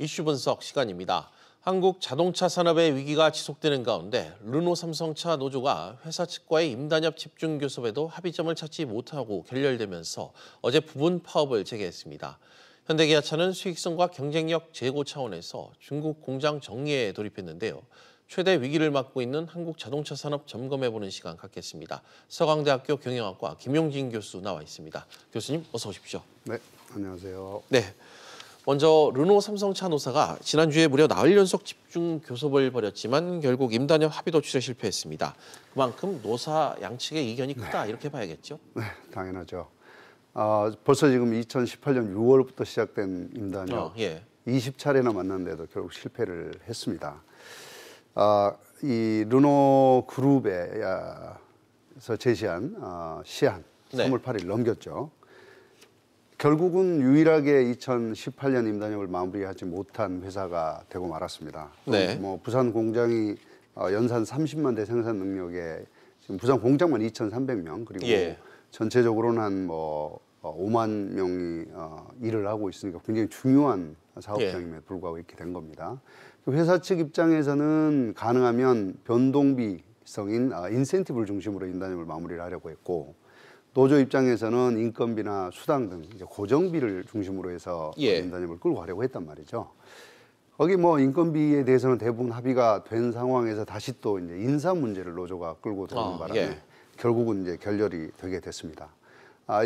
이슈 분석 시간입니다. 한국 자동차 산업의 위기가 지속되는 가운데 르노 삼성차 노조가 회사 측과의 임단협 집중 교섭에도 합의점을 찾지 못하고 결렬되면서 어제 부분 파업을 재개했습니다. 현대기아차는 수익성과 경쟁력 제고 차원에서 중국 공장 정리에 돌입했는데요. 최대 위기를 맞고 있는 한국 자동차 산업 점검해보는 시간 갖겠습니다. 서강대학교 경영학과 김용진 교수 나와 있습니다. 교수님 어서 오십시오. 네, 안녕하세요. 네. 먼저 르노 삼성차 노사가 지난주에 무려 나흘 연속 집중 교섭을 벌였지만 결국 임단협 합의 도출에 실패했습니다. 그만큼 노사 양측의 이견이 크다 이렇게 봐야겠죠? 네, 당연하죠. 벌써 지금 2018년 6월부터 시작된 임단협 20차례나 만났는데도 결국 실패를 했습니다. 이 르노 그룹에서 제시한 시한 3월 8일 넘겼죠. 결국은 유일하게 2018년 임단협을 마무리하지 못한 회사가 되고 말았습니다. 네. 부산 공장이 연산 30만 대 생산 능력에 지금 부산 공장만 2,300명 그리고 전체적으로는 한 5만 명이 일을 하고 있으니까 굉장히 중요한 사업장임에도 불구하고 이렇게 된 겁니다. 회사 측 입장에서는 가능하면 변동비성인 인센티브를 중심으로 임단협을 마무리를 하려고 했고, 노조 입장에서는 인건비나 수당 등 이제 고정비를 중심으로 해서 임단협을 끌고 가려고 했단 말이죠. 거기 인건비에 대해서는 대부분 합의가 된 상황에서 다시 또 이제 인사 문제를 노조가 끌고 들어오는 바람에 결국은 이제 결렬이 되게 됐습니다.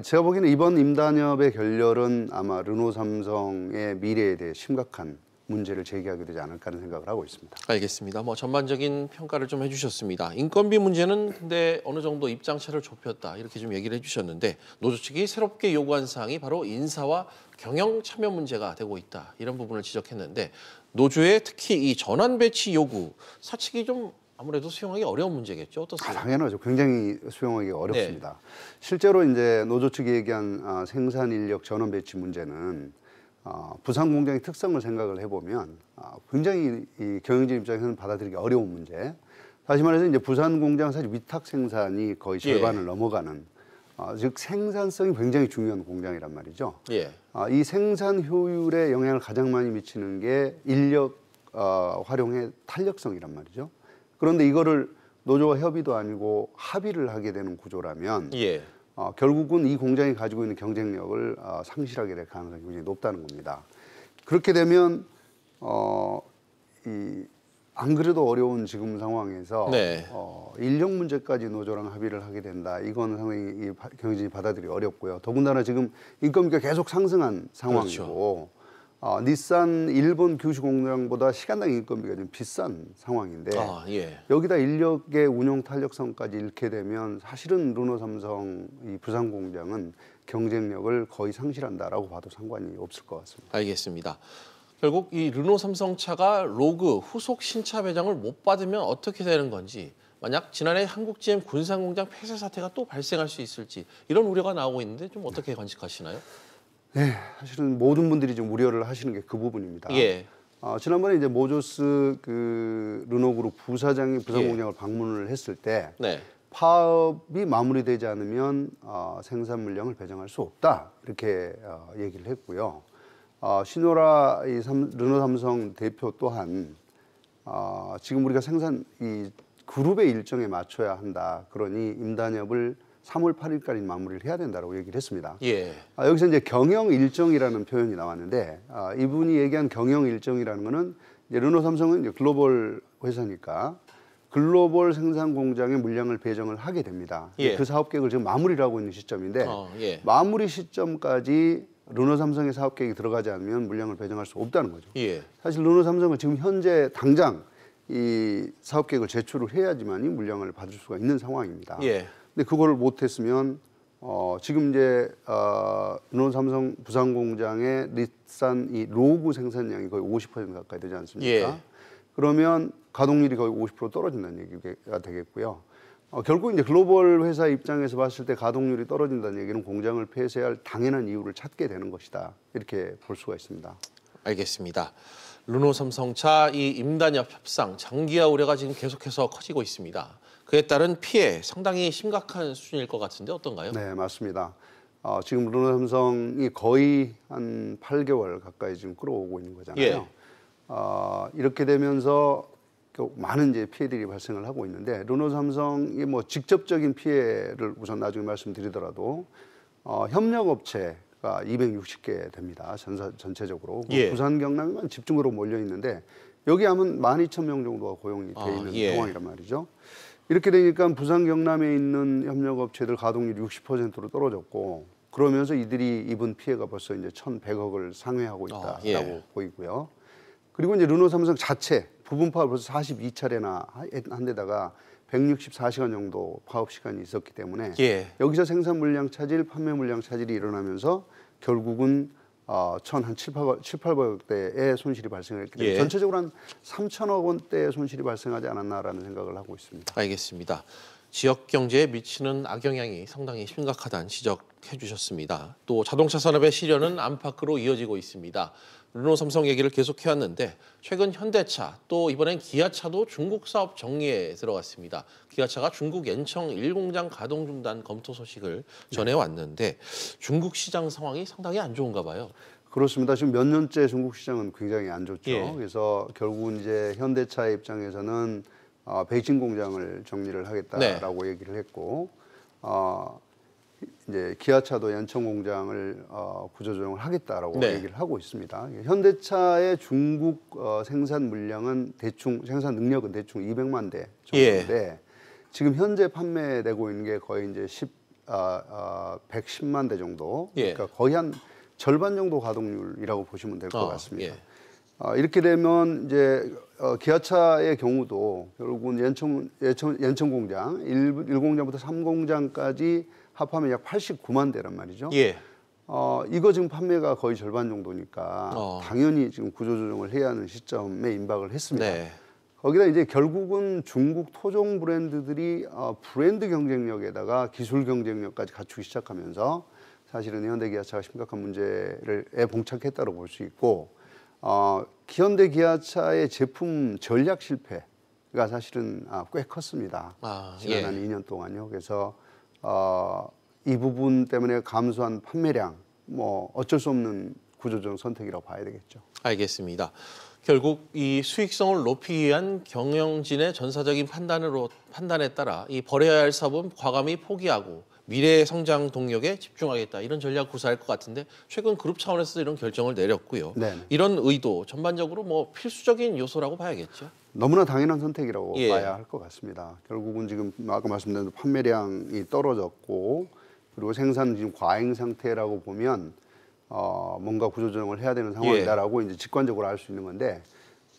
제가 보기에는 이번 임단협의 결렬은 아마 르노 삼성의 미래에 대해 심각한 문제를 제기하게 되지 않을까 하는 생각을 하고 있습니다. 알겠습니다. 전반적인 평가를 좀 해주셨습니다. 인건비 문제는 근데 어느 정도 입장차를 좁혔다 이렇게 좀 얘기를 해주셨는데 노조 측이 새롭게 요구한 사항이 바로 인사와 경영 참여 문제가 되고 있다 이런 부분을 지적했는데 노조의 특히 이 전환 배치 요구 사측이 좀 아무래도 수용하기 어려운 문제겠죠. 어떻습니까? 당연하죠. 굉장히 수용하기 어렵습니다. 실제로 이제 노조 측이 얘기한 생산 인력 전원 배치 문제는 부산 공장의 특성을 생각을 해보면 굉장히 이 경영진 입장에서는 받아들이기 어려운 문제. 다시 말해서 이제 부산 공장은 사실 위탁 생산이 거의 절반을 넘어가는 즉 생산성이 굉장히 중요한 공장이란 말이죠. 이 생산 효율에 영향을 가장 많이 미치는 게 인력 활용의 탄력성이란 말이죠. 그런데 이거를 노조와 협의도 아니고 합의를 하게 되는 구조라면 결국은 이 공장이 가지고 있는 경쟁력을 상실하게 될 가능성이 굉장히 높다는 겁니다. 그렇게 되면 안 그래도 어려운 지금 상황에서 인력 문제까지 노조랑 합의를 하게 된다. 이건 상당히 경영진이 받아들이기 어렵고요. 더군다나 지금 인건비가 계속 상승한 상황이고 닛산 일본 규슈 공장보다 시간당 인건비가 좀 비싼 상황인데 여기다 인력의 운용 탄력성까지 잃게 되면 사실은 르노 삼성 이 부산 공장은 경쟁력을 거의 상실한다라고 봐도 상관이 없을 것 같습니다. 알겠습니다. 결국 이 르노 삼성차가 로그 후속 신차 배정을 못 받으면 어떻게 되는 건지, 만약 지난해 한국 GM 군산 공장 폐쇄 사태가 또 발생할 수 있을지 이런 우려가 나오고 있는데 좀 어떻게 관측하시나요? 네, 사실은 모든 분들이 좀 우려를 하시는 게 그 부분입니다. 지난번에 이제 모조스 르노그룹 부사장이 부산 공장을 방문을 했을 때 파업이 마무리되지 않으면 생산 물량을 배정할 수 없다 이렇게 얘기를 했고요. 시노라 르노 삼성 대표 또한 지금 우리가 생산 이 그룹의 일정에 맞춰야 한다. 그러니 임단협을 3월 8일까지 마무리를 해야 된다고 얘기를 했습니다. 여기서 이제 경영 일정이라는 표현이 나왔는데 이분이 얘기한 경영 일정이라는 거는 이제 르노 삼성은 이제 글로벌 회사니까 글로벌 생산 공장에 물량을 배정을 하게 됩니다. 그 사업 계획을 지금 마무리를 하고 있는 시점인데 마무리 시점까지 르노 삼성의 사업 계획이 들어가지 않으면 물량을 배정할 수 없다는 거죠. 사실 르노 삼성은 지금 현재 당장 이 사업 계획을 제출을 해야지만이 물량을 받을 수가 있는 상황입니다. 근데 그걸 못했으면 지금 이제 르노 삼성 부산 공장의 닛산 이 로그 생산량이 거의 50% 가까이 되지 않습니까? 그러면 가동률이 거의 50% 떨어진다는 얘기가 되겠고요. 결국 이제 글로벌 회사 입장에서 봤을 때 가동률이 떨어진다는 얘기는 공장을 폐쇄할 당연한 이유를 찾게 되는 것이다. 이렇게 볼 수가 있습니다. 알겠습니다. 르노 삼성차 이 임단협 협상 장기화 우려가 지금 계속해서 커지고 있습니다. 그에 따른 피해 상당히 심각한 수준일 것 같은데 어떤가요? 네, 맞습니다. 지금 르노삼성이 거의 한 8개월 가까이 지금 끌어오고 있는 거잖아요. 예. 이렇게 되면서 많은 이제 피해들이 발생을 하고 있는데 르노삼성이 뭐 직접적인 피해를 우선 나중에 말씀드리더라도 협력업체가 260개 됩니다. 전체적으로 예. 부산 경남에만 집중으로 몰려 있는데 여기 하면 12,000명 정도가 고용이 돼 있는 예. 상황이란 말이죠. 이렇게 되니까 부산 경남에 있는 협력업체들 가동률 60%로 떨어졌고 그러면서 이들이 입은 피해가 벌써 이제 1,100억을 상회하고 있다라고 예. 보이고요. 그리고 이제 르노삼성 자체 부분 파업 벌써 42차례나 한 데다가 164시간 정도 파업 시간이 있었기 때문에 예. 여기서 생산 물량 차질, 판매 물량 차질이 일어나면서 결국은 7,800억대의 손실이 발생했기 때문에 예. 전체적으로 한 3천억 원대의 손실이 발생하지 않았나라는 생각을 하고 있습니다. 알겠습니다. 지역 경제에 미치는 악영향이 상당히 심각하다는 지적해 주셨습니다. 또 자동차 산업의 시련은 안팎으로 이어지고 있습니다. 르노 삼성 얘기를 계속 해왔는데 최근 현대차 또 이번엔 기아차도 중국 사업 정리에 들어갔습니다. 기아차가 중국 연청 1공장 가동 중단 검토 소식을 전해왔는데 중국 시장 상황이 상당히 안 좋은가 봐요. 그렇습니다. 지금 몇 년째 중국 시장은 굉장히 안 좋죠. 예. 그래서 결국은 이제 현대차의 입장에서는 베이징 공장을 정리를 하겠다라고 얘기를 했고 이제 기아차도 연청 공장을 구조조정을 하겠다라고 얘기를 하고 있습니다. 현대차의 중국 생산 물량은 생산 능력은 대충 200만 대 정도인데 지금 현재 판매되고 있는 게 거의 이제 110만 대 정도. 그러니까 거의 한 절반 정도 가동률이라고 보시면 될 것 같습니다. 이렇게 되면 이제 기아차의 경우도 결국은 연청 공장 1공장부터 3공장까지 합하면 약 89만 대란 말이죠. 이거 지금 판매가 거의 절반 정도니까 당연히 지금 구조조정을 해야 하는 시점에 임박을 했습니다. 거기다 이제 결국은 중국 토종 브랜드들이 브랜드 경쟁력에다가 기술 경쟁력까지 갖추기 시작하면서 사실은 현대기아차가 심각한 문제에 봉착했다고 볼 수 있고 현대기아차의 제품 전략 실패가 사실은 꽤 컸습니다. 지난 한 2년 동안요. 그래서 이 부분 때문에 감소한 판매량, 뭐 어쩔 수 없는 구조조정 선택이라고 봐야 되겠죠. 알겠습니다. 결국 이 수익성을 높이기 위한 경영진의 전사적인 판단에 따라 이 버려야 할 사업은 과감히 포기하고 미래의 성장 동력에 집중하겠다 이런 전략 구사할 것 같은데 최근 그룹 차원에서 이런 결정을 내렸고요. 이런 의도 전반적으로 뭐 필수적인 요소라고 봐야겠죠. 너무나 당연한 선택이라고 봐야 할 것 같습니다. 결국은 지금 아까 말씀드린 판매량이 떨어졌고 그리고 생산 지금 과잉 상태라고 보면 뭔가 구조조정을 해야 되는 상황이다라고 이제 직관적으로 알 수 있는 건데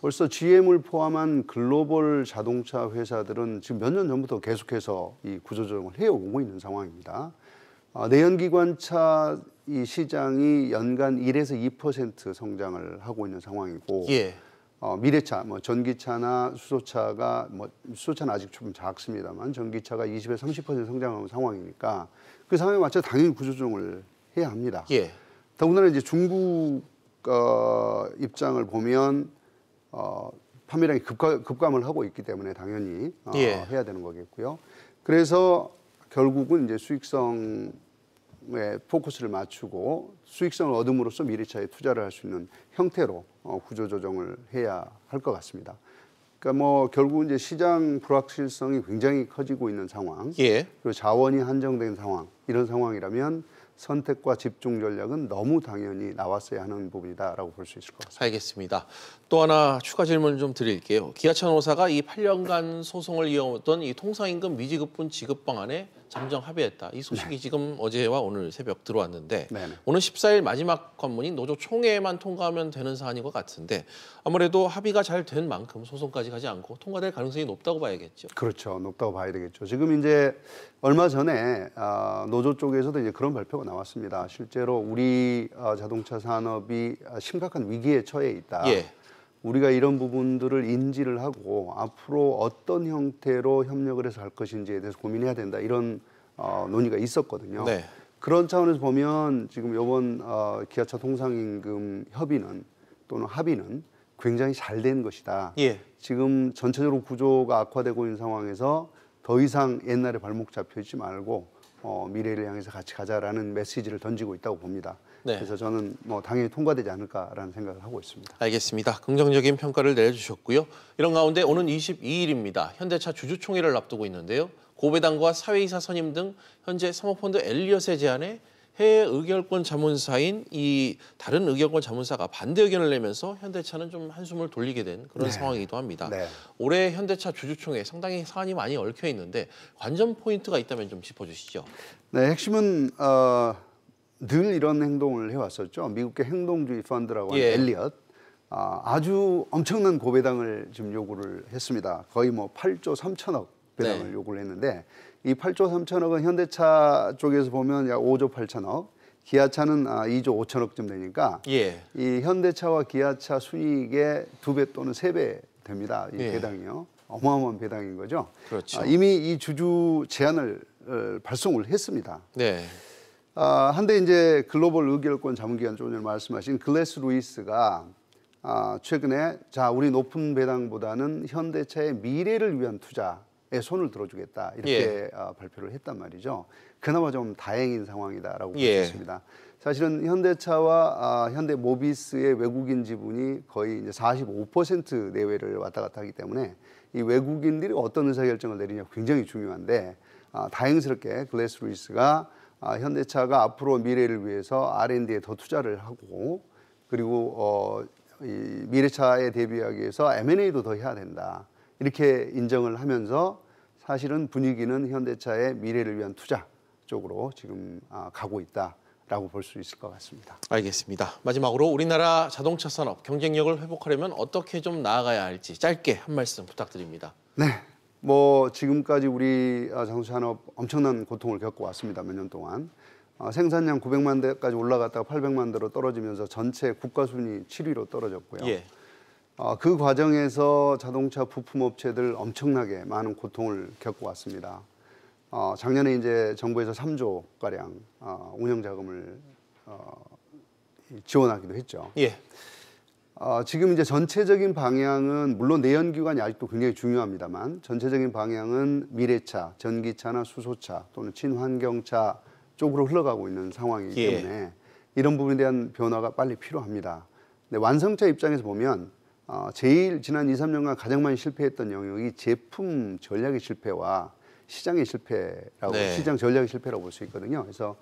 벌써 GM을 포함한 글로벌 자동차 회사들은 지금 몇 년 전부터 계속해서 이 구조조정을 해오고 있는 상황입니다. 내연기관차 이 시장이 연간 1에서 2% 성장을 하고 있는 상황이고 미래차, 뭐 전기차나 수소차가 수소차는 아직 좀 작습니다만 전기차가 20에서 30% 성장하는 상황이니까 그 상황에 맞춰 당연히 구조조정을 해야 합니다. 더군다나 이제 중국 입장을 보면 판매량이 급감을 하고 있기 때문에 당연히 해야 되는 거겠고요. 그래서 결국은 이제 수익성에 포커스를 맞추고 수익성을 얻음으로써 미래차에 투자를 할 수 있는 형태로 구조조정을 해야 할 것 같습니다. 그러니까 뭐 결국 이제 시장 불확실성이 굉장히 커지고 있는 상황, 그리고 자원이 한정된 상황, 이런 상황이라면 선택과 집중 전략은 너무 당연히 나왔어야 하는 부분이다라고 볼 수 있을 것 같습니다. 알겠습니다. 또 하나 추가 질문 좀 드릴게요. 기아차 노사가 이 8년간 소송을 이어왔던 이 통상임금 미지급분 지급 방안에 잠정 합의했다. 이 소식이 지금 어제와 오늘 새벽 들어왔는데 오늘 14일 마지막 관문인 노조 총회에만 통과하면 되는 사안인 것 같은데 아무래도 합의가 잘 된 만큼 소송까지 가지 않고 통과될 가능성이 높다고 봐야겠죠. 그렇죠. 높다고 봐야 되겠죠. 지금 이제 얼마 전에 노조 쪽에서도 이제 그런 발표가 나왔습니다. 실제로 우리 자동차 산업이 심각한 위기에 처해 있다. 우리가 이런 부분들을 인지를 하고 앞으로 어떤 형태로 협력을 해서 할 것인지에 대해서 고민해야 된다. 이런 논의가 있었거든요. 그런 차원에서 보면 지금 이번 기아차 통상임금 협의는 또는 합의는 굉장히 잘 된 것이다. 지금 전체적으로 구조가 악화되고 있는 상황에서 더 이상 옛날에 발목 잡혀 있지 말고 미래를 향해서 같이 가자라는 메시지를 던지고 있다고 봅니다. 네. 그래서 저는 당연히 통과되지 않을까라는 생각을 하고 있습니다. 알겠습니다. 긍정적인 평가를 내주셨고요. 이런 가운데 오는 22일입니다. 현대차 주주총회를 앞두고 있는데요. 고배당과 사회이사 선임 등 현재 사모펀드 엘리엇의 제안에 해외 의결권 자문사인 이 다른 의결권 자문사가 반대 의견을 내면서 현대차는 좀 한숨을 돌리게 된 그런 상황이기도 합니다. 네. 올해 현대차 주주총회 상당히 사안이 많이 얽혀 있는데 관전 포인트가 있다면 좀 짚어주시죠. 네, 핵심은 늘 이런 행동을 해왔었죠. 미국의 행동주의 펀드라고 하는 엘리엇. 아주 엄청난 고배당을 지금 요구를 했습니다. 거의 8조 3천억 배당을 요구를 했는데 이 8조 3천억은 현대차 쪽에서 보면 약 5조 8천억, 기아차는 2조 5천억쯤 되니까 이 현대차와 기아차 수익의 2배 또는 3배 됩니다. 이 배당이요. 어마어마한 배당인 거죠. 그렇죠. 이미 이 주주 제안을 발송을 했습니다. 네. 한데 이제 글로벌 의결권 자문기관 조금 전에 말씀하신 글래스 루이스가 최근에 우리 높은 배당보다는 현대차의 미래를 위한 투자에 손을 들어주겠다 이렇게 발표를 했단 말이죠. 그나마 좀 다행인 상황이다라고 볼 수 있습니다. 사실은 현대차와 현대모비스의 외국인 지분이 거의 이제 45% 내외를 왔다 갔다 하기 때문에 이 외국인들이 어떤 의사결정을 내리냐 굉장히 중요한데 다행스럽게 글래스 루이스가 현대차가 앞으로 미래를 위해서 R&D에 더 투자를 하고 그리고 이 미래차에 대비하기 위해서 M&A도 더 해야 된다. 이렇게 인정을 하면서 사실은 분위기는 현대차의 미래를 위한 투자 쪽으로 지금 가고 있다라고 볼 수 있을 것 같습니다. 알겠습니다. 마지막으로 우리나라 자동차 산업 경쟁력을 회복하려면 어떻게 좀 나아가야 할지 짧게 한 말씀 부탁드립니다. 네. 지금까지 우리 자동차 산업 엄청난 고통을 겪고 왔습니다. 몇 년 동안. 생산량 900만 대까지 올라갔다가 800만 대로 떨어지면서 전체 국가 순위 7위로 떨어졌고요. 그 과정에서 자동차 부품업체들 엄청나게 많은 고통을 겪고 왔습니다. 작년에 이제 정부에서 3조 가량 운영 자금을 지원하기도 했죠. 지금 이제 전체적인 방향은 물론 내연기관이 아직도 굉장히 중요합니다만 전체적인 방향은 미래차, 전기차나 수소차 또는 친환경차 쪽으로 흘러가고 있는 상황이기 때문에 이런 부분에 대한 변화가 빨리 필요합니다. 근데 완성차 입장에서 보면 제일 지난 2, 3년간 가장 많이 실패했던 영역이 제품 전략의 실패와 시장의 실패라고 시장 전략의 실패라고 볼 수 있거든요. 그래서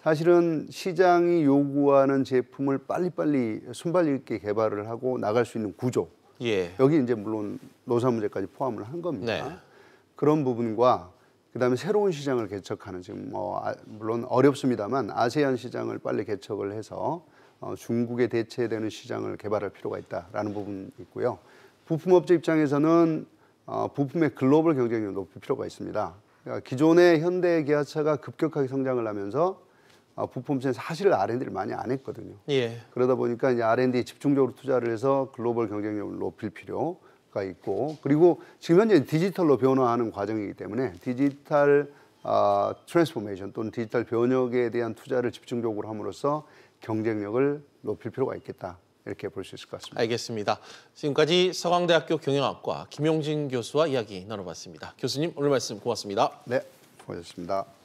사실은 시장이 요구하는 제품을 빨리빨리 순발 있게 개발을 하고 나갈 수 있는 구조. 여기 이제 물론 노사 문제까지 포함을 한 겁니다. 그런 부분과 그다음에 새로운 시장을 개척하는 지금 물론 어렵습니다만 아세안 시장을 빨리 개척을 해서 중국에 대체되는 시장을 개발할 필요가 있다라는 부분이 있고요. 부품업체 입장에서는 부품의 글로벌 경쟁력을 높일 필요가 있습니다. 그러니까 기존의 현대 기아차가 급격하게 성장을 하면서 부품업체는 사실 R&D를 많이 안 했거든요. 그러다 보니까 이제 R&D에 집중적으로 투자를 해서 글로벌 경쟁력을 높일 필요가 있고 그리고 지금 현재 디지털로 변화하는 과정이기 때문에 디지털 트랜스포메이션 또는 디지털 변혁에 대한 투자를 집중적으로 함으로써 경쟁력을 높일 필요가 있겠다. 이렇게 볼 수 있을 것 같습니다. 알겠습니다. 지금까지 서강대학교 경영학과 김용진 교수와 이야기 나눠봤습니다. 교수님 오늘 말씀 고맙습니다. 네, 고맙습니다.